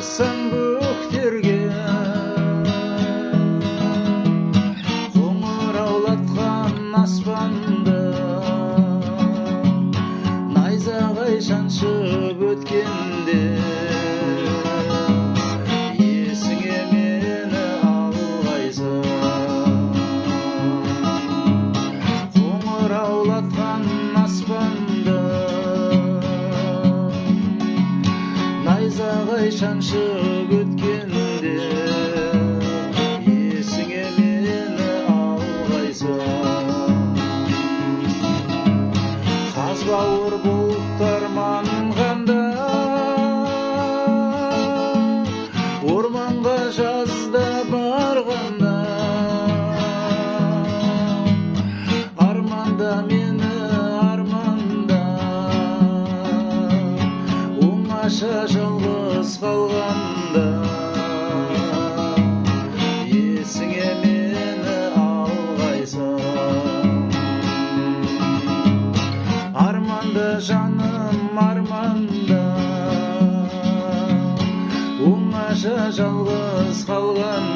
барсаң бөктерге, қоңыраулатқан аспанды найзағай шаншып өткенде, есіңе мені алғайсың. Қоңыраулатқан аспанды найзағай шаншып өткенде, есіңе мені алғайсың. Қазбауыр бұлттар манғанда, орманға жазда барғанда, арманда мені арманда, оңаша жалғыз қалғанда, есіңе мені алғайсың. Арманда жаным арманда, оңаша жалғыз қалғанда,